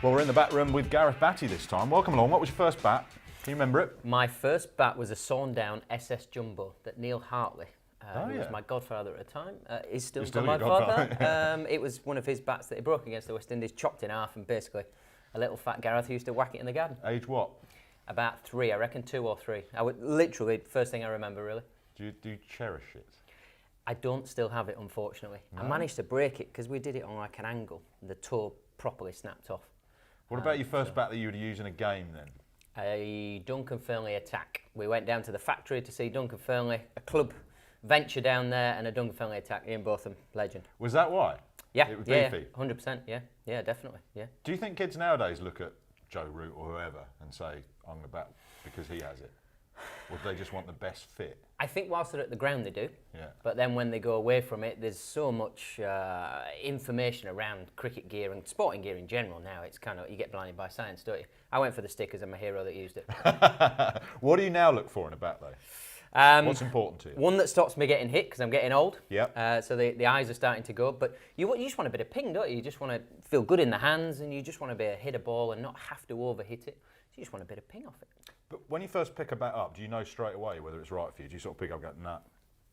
Well, we're in the bat room with Gareth Batty this time. Welcome along. What was your first bat? Can you remember it? My first bat was a sawn down SS Jumbo that Neil Hartley, who was my godfather at the time, is still my father. It was one of his bats that he broke against the West Indies, chopped in half, and basically a little fat Gareth used to whack it in the garden. Age what? About 3, I reckon, 2 or 3. I would literally, first thing I remember, really. Do you cherish it? I don't still have it, unfortunately. No? I managed to break it because we did it on like an angle. The toe properly snapped off. What about your first bat that you would use in a game then? A Duncan Fearnley attack. We went down to the factory to see Duncan Fearnley, a club venture down there, and a Duncan Fearnley attack. Ian Botham, legend. Was that why? Yeah, it was yeah, beefy? 100%, yeah, definitely, yeah. Do you think kids nowadays look at Joe Root or whoever and say, I'm going to bat because he has it? Or do they just want the best fit? I think whilst they're at the ground they do, yeah. But then when they go away from it, there's so much information around cricket gear and sporting gear in general now. It's kind of, you get blinded by science, don't you? I went for the stickers, I'm a hero that used it. What do you now look for in a bat though? What's important to you? One that stops me getting hit because I'm getting old. Yeah. So the eyes are starting to go. But you just want a bit of ping, don't you? You just want to feel good in the hands, and you just want to be able to hit a ball and not have to overhit it. So you just want a bit of ping off it. But when you first pick a bat up, do you know straight away whether it's right for you? Do you sort of pick up and go,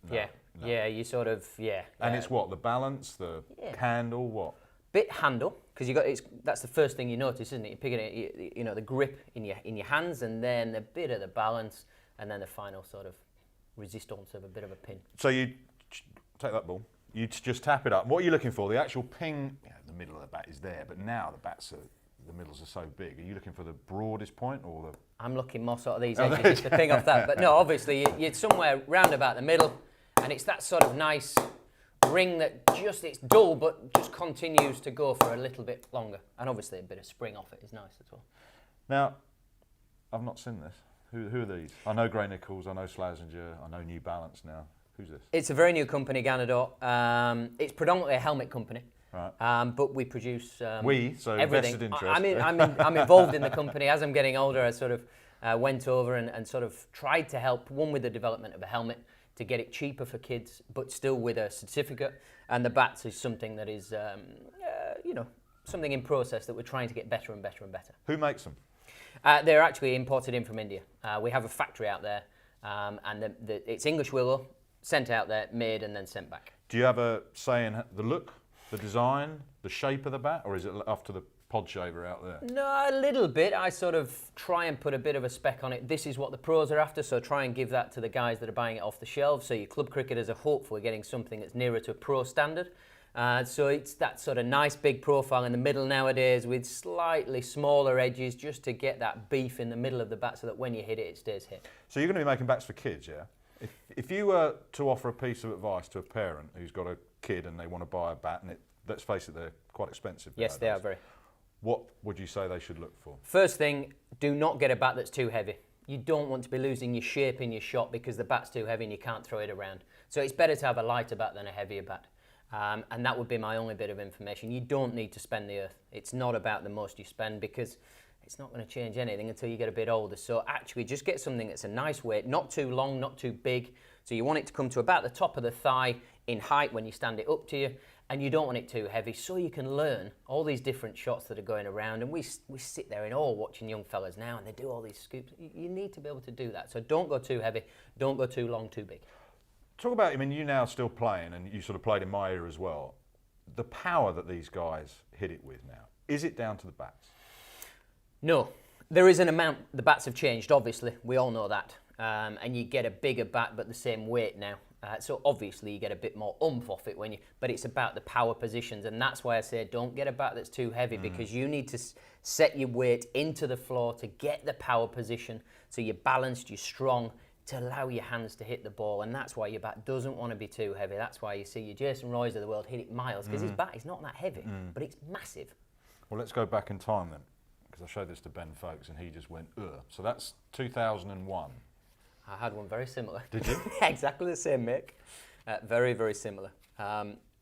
nah? Yeah, you sort of, And it's what, the balance, the handle, what? Bit handle, because that's the first thing you notice, isn't it? You're picking it, the grip in your hands, and then a bit of the balance, and then the final sort of resistance of a bit of a pin. So you take that ball, you just tap it up. What are you looking for? The actual ping, the middle of the bat is there, but now the middles are so big. Are you looking for the broadest point or the... I'm looking more sort of these edges just to ping off that. But no, obviously you're somewhere round about the middle, and it's that sort of nice ring that it's dull but just continues to go for a little bit longer. And obviously a bit of spring off it is nice as well. Now, I've not seen this. Who are these? I know Gray Nichols, I know Slazenger, I know New Balance now. Who's this? It's a very new company, Ganador. It's predominantly a helmet company. Right. But we produce so everything. Vested interest. I'm involved in the company. As I'm getting older, I sort of went over and sort of tried to help, one with the development of a helmet to get it cheaper for kids, but still with a certificate. And the bats is something that is, something in process that we're trying to get better and better and better. Who makes them? They're actually imported in from India. We have a factory out there, and it's English willow, sent out there, made and then sent back. Do you have a say in the look? The design, the shape of the bat, or is it up to the pod shaver out there? No, a little bit. I sort of try and put a bit of a spec on it. This is what the pros are after, so try and give that to the guys that are buying it off the shelves. So your club cricketers are hopefully getting something that's nearer to a pro standard. So it's that sort of nice big profile in the middle nowadays with slightly smaller edges just to get that beef in the middle of the bat so that when you hit it, it stays hit. So you're going to be making bats for kids, yeah? If you were to offer a piece of advice to a parent who's got a kid and they want to buy a bat, and let's face it, they're quite expensive. Yes, they are very. What would you say they should look for? First thing, do not get a bat that's too heavy. You don't want to be losing your shape in your shot because the bat's too heavy and you can't throw it around. So it's better to have a lighter bat than a heavier bat. And that would be my only bit of information. You don't need to spend the earth. It's not about the most you spend because it's not going to change anything until you get a bit older. So actually just get something that's a nice weight, not too long, not too big. So you want it to come to about the top of the thigh in height when you stand it up to you, and you don't want it too heavy so you can learn all these different shots that are going around. And we sit there in awe watching young fellas now and they do all these scoops. You need to be able to do that. So don't go too heavy, don't go too long, too big. Talk about, I mean, you now still playing, and you sort of played in my era as well. The power that these guys hit it with now, is it down to the bats? No, there is an amount. The bats have changed, obviously. We all know that. And you get a bigger bat, but the same weight now. So obviously you get a bit more oomph off it but it's about the power positions, and that's why I say don't get a bat that's too heavy because you need to set your weight into the floor to get the power position so you're balanced, you're strong, to allow your hands to hit the ball, and that's why your bat doesn't want to be too heavy. That's why you see your Jason Roys of the world hit it miles because his bat is not that heavy, but it's massive. Well, let's go back in time then, because I showed this to Ben Folkes and he just went, ugh. So that's 2001. I had one very similar. Did you? Exactly the same, Mick. Very, very similar.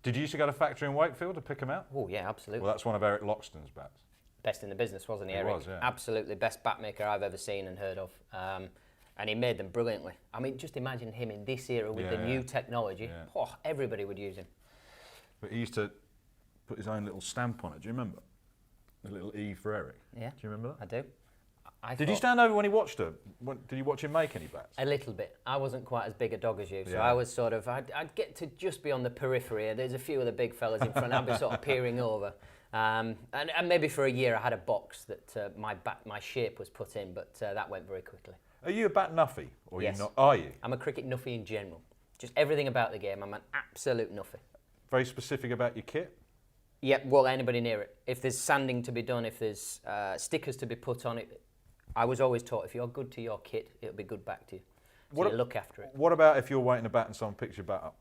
Did you used to go to factory in Wakefield to pick them out? Oh, yeah, absolutely. Well, that's one of Eric Loxton's bats. Best in the business, wasn't he, He Eric? was, yeah. Absolutely best bat maker I've ever seen and heard of. And he made them brilliantly. I mean, just imagine him in this era with the new technology. Yeah. Oh, everybody would use him. But he used to put his own little stamp on it, do you remember? The little E for Eric. Yeah. Do you remember I that? do. I Did you thought- stand over when he watched her? Did you watch him make any bats? A little bit. I wasn't quite as big a dog as you, so Yeah. I was sort of, I'd get to just be on the periphery. There's a few of the big fellas in front, I'd be sort of peering over. And maybe for a year I had a box that my shape was put in, but that went very quickly. Are you a bat nuffy? Or Yes. you not? Are you? I'm a cricket nuffy in general. Just everything about the game, I'm an absolute nuffy. Very specific about your kit? Yeah, well, anybody near it. If there's sanding to be done, if there's stickers to be put on it, I was always taught if you're good to your kit, it'll be good back to you. So What you look after it. What about if you're waiting to bat and someone picks your bat up?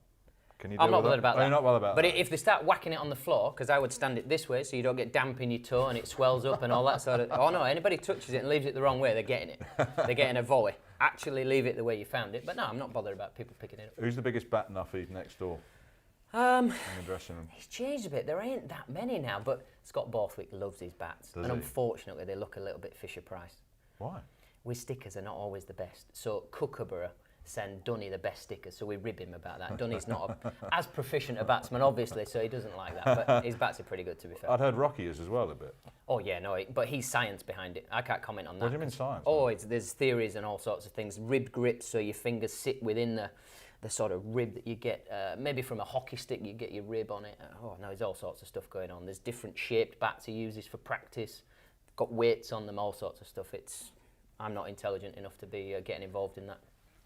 Can you deal I'm not with bothered about Oh, that. you're not bothered about but that? if they start whacking it on the floor, because I would stand it this way so you don't get damp in your toe and it swells up and all that sort of... Oh no, anybody touches it and leaves it the wrong way, they're getting it. They're getting a volley. Actually leave it the way you found it. But no, I'm not bothered about people picking it up. Who's the biggest bat nuffy next door Um, in the dressing room? It's changed a bit. There ain't that many now, but Scott Borthwick loves his bats. Does and he? unfortunately, they look a little bit Fisher-Price. Why? We stickers are not always the best. So Kookaburra send Dunny the best stickers, so we rib him about that. Dunny's not as proficient a batsman, obviously, so he doesn't like that. But his bats are pretty good, to be fair. I'd heard Rocky is as well a bit. Oh yeah, no, but he's science behind it. I can't comment on that. What do you mean science? Oh, there's theories and all sorts of things. Rib grips, so your fingers sit within the sort of rib that you get. Maybe from a hockey stick, you get your rib on it. Oh no, there's all sorts of stuff going on. There's different shaped bats he uses for practice. Got weights on them, all sorts of stuff. I'm not intelligent enough to be getting involved in that.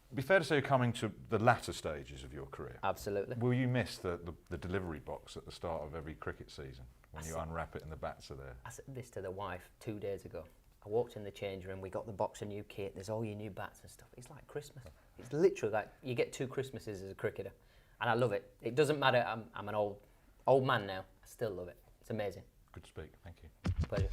It'd be fair to say you're coming to the latter stages of your career. Absolutely. Will you miss the delivery box at the start of every cricket season when you unwrap it and the bats are there? I said this to the wife 2 days ago. I walked in the change room, we got the box of new kit, there's all your new bats and stuff. It's like Christmas. It's literally like you get 2 Christmases as a cricketer. And I love it. It doesn't matter, I'm an old man now. I still love it. It's amazing. Good to speak. Thank you. Pleasure.